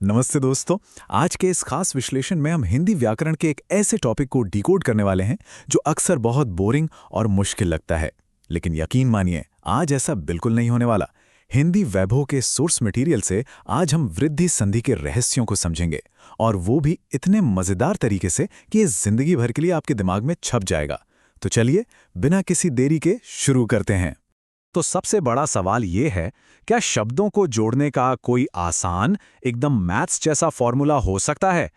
नमस्ते दोस्तों। आज के इस खास विश्लेषण में हम हिंदी व्याकरण के एक ऐसे टॉपिक को डिकोड करने वाले हैं जो अक्सर बहुत बोरिंग और मुश्किल लगता है। लेकिन यकीन मानिए, आज ऐसा बिल्कुल नहीं होने वाला। हिंदी वैभव के सोर्स मटेरियल से आज हम वृद्धि संधि के रहस्यों को समझेंगे, और वो भी इतने मजेदार तरीके से कि ये जिंदगी भर के लिए आपके दिमाग में छप जाएगा। तो चलिए, बिना किसी देरी के शुरू करते हैं। तो सबसे बड़ा सवाल ये है, क्या शब्दों को जोड़ने का कोई आसान, एकदम मैथ्स जैसा फॉर्मूला हो सकता है?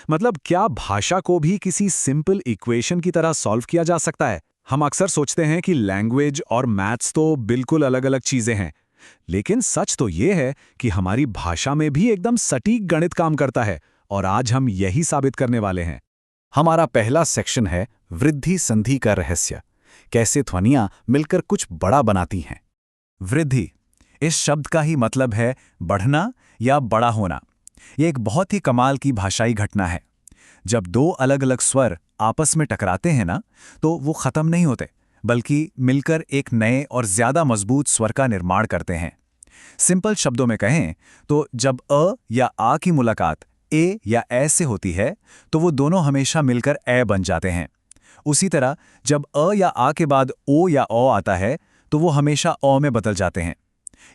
मतलब क्या भाषा को भी किसी सिंपल इक्वेशन की तरह सॉल्व किया जा सकता है? हम अक्सर सोचते हैं कि लैंग्वेज और मैथ्स तो बिल्कुल अलग-अलग चीजें हैं। लेकिन सच तो ये है कि हमारी भाषा में भी एकदम सटीक गणित काम करता है, और आज हम यही साबित करने वाले हैं। हमारा पहला सेक्शन है वृद्धि संधि का रहस्य। कैसे ध्वनियां मिलकर कुछ बड़ा बनाती हैं। वृद्धि, इस शब्द का ही मतलब है बढ़ना या बड़ा होना। ये एक बहुत ही कमाल की भाषाई घटना है। जब दो अलग अलग स्वर आपस में टकराते हैं ना, तो वो खत्म नहीं होते, बल्कि मिलकर एक नए और ज्यादा मजबूत स्वर का निर्माण करते हैं। सिंपल शब्दों में कहें तो जब अ या आ की मुलाकात ए या ए से होती है, तो वो दोनों हमेशा मिलकर ए बन जाते हैं। उसी तरह जब अ या आ के बाद ओ या औ आता है, तो वो हमेशा औ में बदल जाते हैं।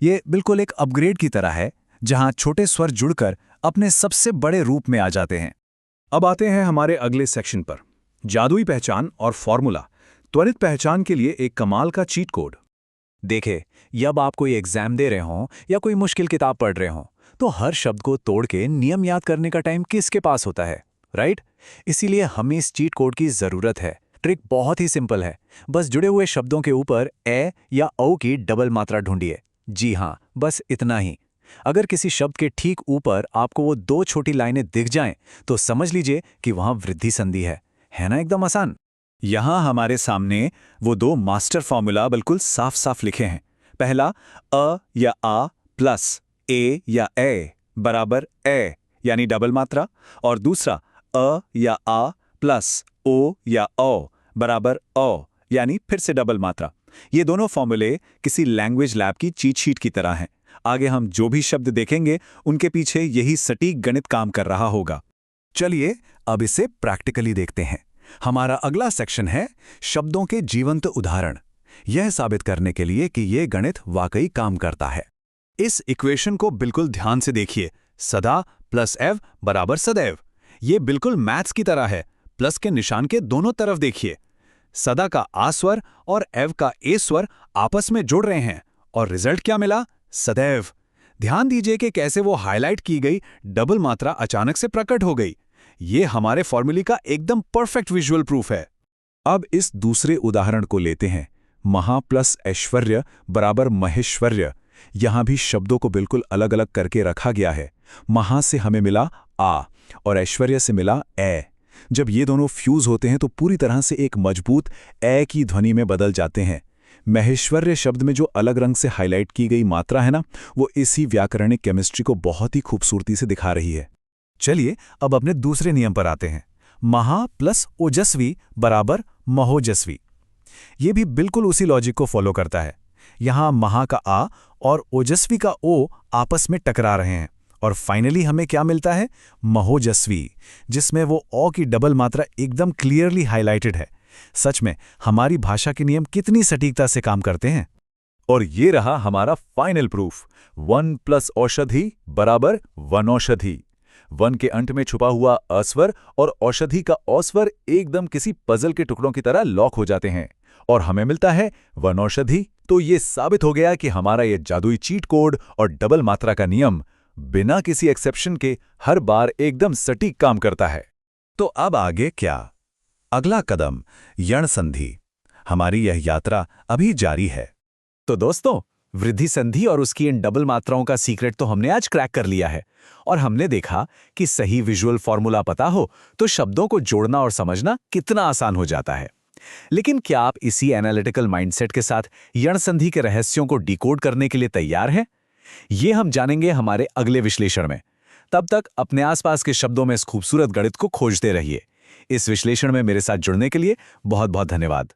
ये बिल्कुल एक अपग्रेड की तरह है, जहां छोटे स्वर जुड़कर अपने सबसे बड़े रूप में आ जाते हैं। अब आते हैं हमारे अगले सेक्शन पर, जादुई पहचान और फॉर्मूला, त्वरित पहचान के लिए एक कमाल का चीट कोड। देखे, जब आप कोई एग्जाम दे रहे हों या कोई मुश्किल किताब पढ़ रहे हों, तो हर शब्द को तोड़ के नियम याद करने का टाइम किसके पास होता है, राइट? इसीलिए हमें इस चीट कोड की जरूरत है। ट्रिक बहुत ही सिंपल है। बस जुड़े हुए शब्दों के ऊपर ए या औ की डबल मात्रा ढूंढिए। जी हाँ, बस इतना ही। अगर किसी शब्द के ठीक ऊपर आपको वो दो छोटी लाइनें दिख जाएं, तो समझ लीजिए कि वहां वृद्धि संधि है ना? एकदम आसान। यहां हमारे सामने वो दो मास्टर फॉर्मूला बिल्कुल साफ साफ लिखे हैं। पहला, अ या आ प्लस ए या ए बराबर ए, यानी डबल मात्रा। और दूसरा, अ या आ प्लस ओ या ओ बराबर ओ, यानी फिर से डबल मात्रा। ये दोनों फॉर्मूले किसी लैंग्वेज लैब की चीट शीट की तरह हैं। आगे हम जो भी शब्द देखेंगे, उनके पीछे यही सटीक गणित काम कर रहा होगा। चलिए, अब इसे प्रैक्टिकली देखते हैं। हमारा अगला सेक्शन है शब्दों के जीवंत उदाहरण। यह साबित करने के लिए कि यह गणित वाकई काम करता है। इस इक्वेशन को बिल्कुल ध्यान से देखिए। सदा प्लस एव बराबर सदैव। ये बिल्कुल मैथ्स की तरह है। प्लस के निशान के दोनों तरफ देखिए। सदा का आ स्वर और एव का ए स्वर आपस में जुड़ रहे हैं, और रिजल्ट क्या मिला? सदैव। ध्यान दीजिए कि कैसे वो हाईलाइट की गई डबल मात्रा अचानक से प्रकट हो गई। ये हमारे फॉर्मूले का एकदम परफेक्ट विजुअल प्रूफ है। अब इस दूसरे उदाहरण को लेते हैं। महा प्लस ऐश्वर्य बराबर महेश्वर्य। यहां भी शब्दों को बिल्कुल अलग अलग करके रखा गया है। महा से हमें मिला आ और ऐश्वर्य से मिला ए। जब ये दोनों फ्यूज होते हैं तो पूरी तरह से एक मजबूत ए की ध्वनि में बदल जाते हैं। महेश्वर्य शब्द में जो अलग रंग से हाईलाइट की गई मात्रा है ना, वो इसी व्याकरणिक केमिस्ट्री को बहुत ही खूबसूरती से दिखा रही है। चलिए, अब अपने दूसरे नियम पर आते हैं। महा प्लस ओजस्वी बराबर महोजस्वी। ये भी बिल्कुल उसी लॉजिक को फॉलो करता है। यहां महा का आ और ओजस्वी का ओ आपस में टकरा रहे हैं, और फाइनली हमें क्या मिलता है? महोजस्वी, जिसमें वो ओ की डबल मात्रा एकदम क्लियरली हाईलाइटेड है। सच में हमारी भाषा के नियम कितनी सटीकता से काम करते हैं। और ये रहा हमारा फाइनल प्रूफ। वन प्लस औषधि बराबर वनौषधि। वन के अंत में छुपा हुआ अस्वर और औषधि का औस्वर एकदम किसी पजल के टुकड़ों की तरह लॉक हो जाते हैं, और हमें मिलता है वनौषधि। तो ये साबित हो गया कि हमारा ये जादुई चीट कोड और डबल मात्रा का नियम बिना किसी एक्सेप्शन के हर बार एकदम सटीक काम करता है। तो अब आगे क्या? अगला कदम यण संधि। हमारी यह यात्रा अभी जारी है। तो दोस्तों, वृद्धि संधि और उसकी इन डबल मात्राओं का सीक्रेट तो हमने आज क्रैक कर लिया है, और हमने देखा कि सही विजुअल फॉर्मूला पता हो तो शब्दों को जोड़ना और समझना कितना आसान हो जाता है। लेकिन क्या आप इसी एनालिटिकल माइंडसेट के साथ यण संधि के रहस्यों को डिकोड करने के लिए तैयार हैं? ये हम जानेंगे हमारे अगले विश्लेषण में। तब तक अपने आसपास के शब्दों में इस खूबसूरत गणित को खोजते रहिए। इस विश्लेषण में मेरे साथ जुड़ने के लिए बहुत बहुत धन्यवाद।